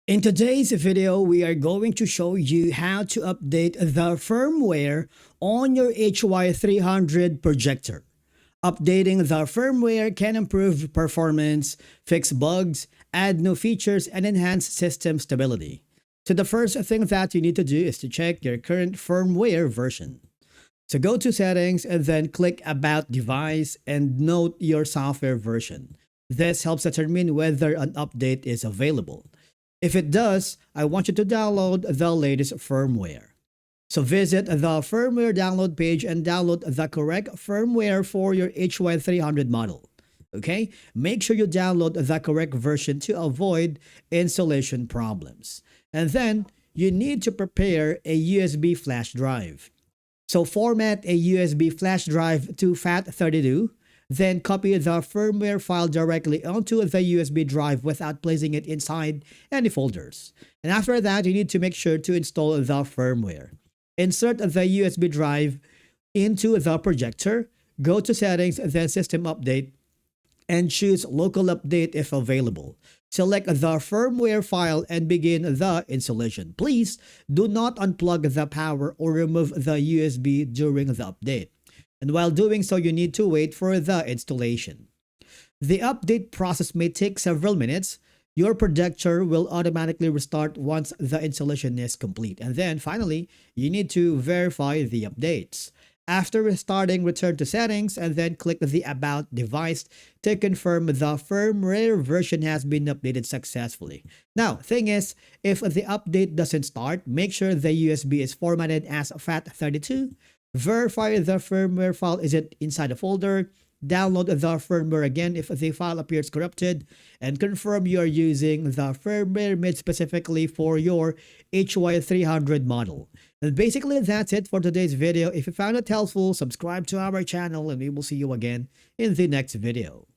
In today's video, we are going to show you how to update the firmware on your HY300 projector. Updating the firmware can improve performance, fix bugs, add new features, and enhance system stability. So the first thing that you need to do is to check your current firmware version. So go to Settings and then click About Device and note your software version. This helps determine whether an update is available. If it does, I want you to download the latest firmware. So visit the firmware download page and download the correct firmware for your HY300 model. Okay? Make sure you download the correct version to avoid installation problems. And then, you need to prepare a USB flash drive. So format a USB flash drive to FAT32. Then copy the firmware file directly onto the USB drive without placing it inside any folders. And after that, you need to make sure to install the firmware. Insert the USB drive into the projector, go to Settings, then System Update, and choose Local Update if available. Select the firmware file and begin the installation. Please do not unplug the power or remove the USB during the update. And while doing so, you need to wait for the installation. The update process may take several minutes. Your projector will automatically restart once the installation is complete. And then finally, you need to verify the updates. After restarting, return to Settings and then click the About Device to confirm the firmware version has been updated successfully. Now, thing is, if the update doesn't start, make sure the USB is formatted as FAT32. Verify the firmware file isn't inside a folder. Download the firmware again if the file appears corrupted, and confirm you are using the firmware made specifically for your HY300 model. And basically that's it for today's video. If you found it helpful, subscribe to our channel and we will see you again in the next video.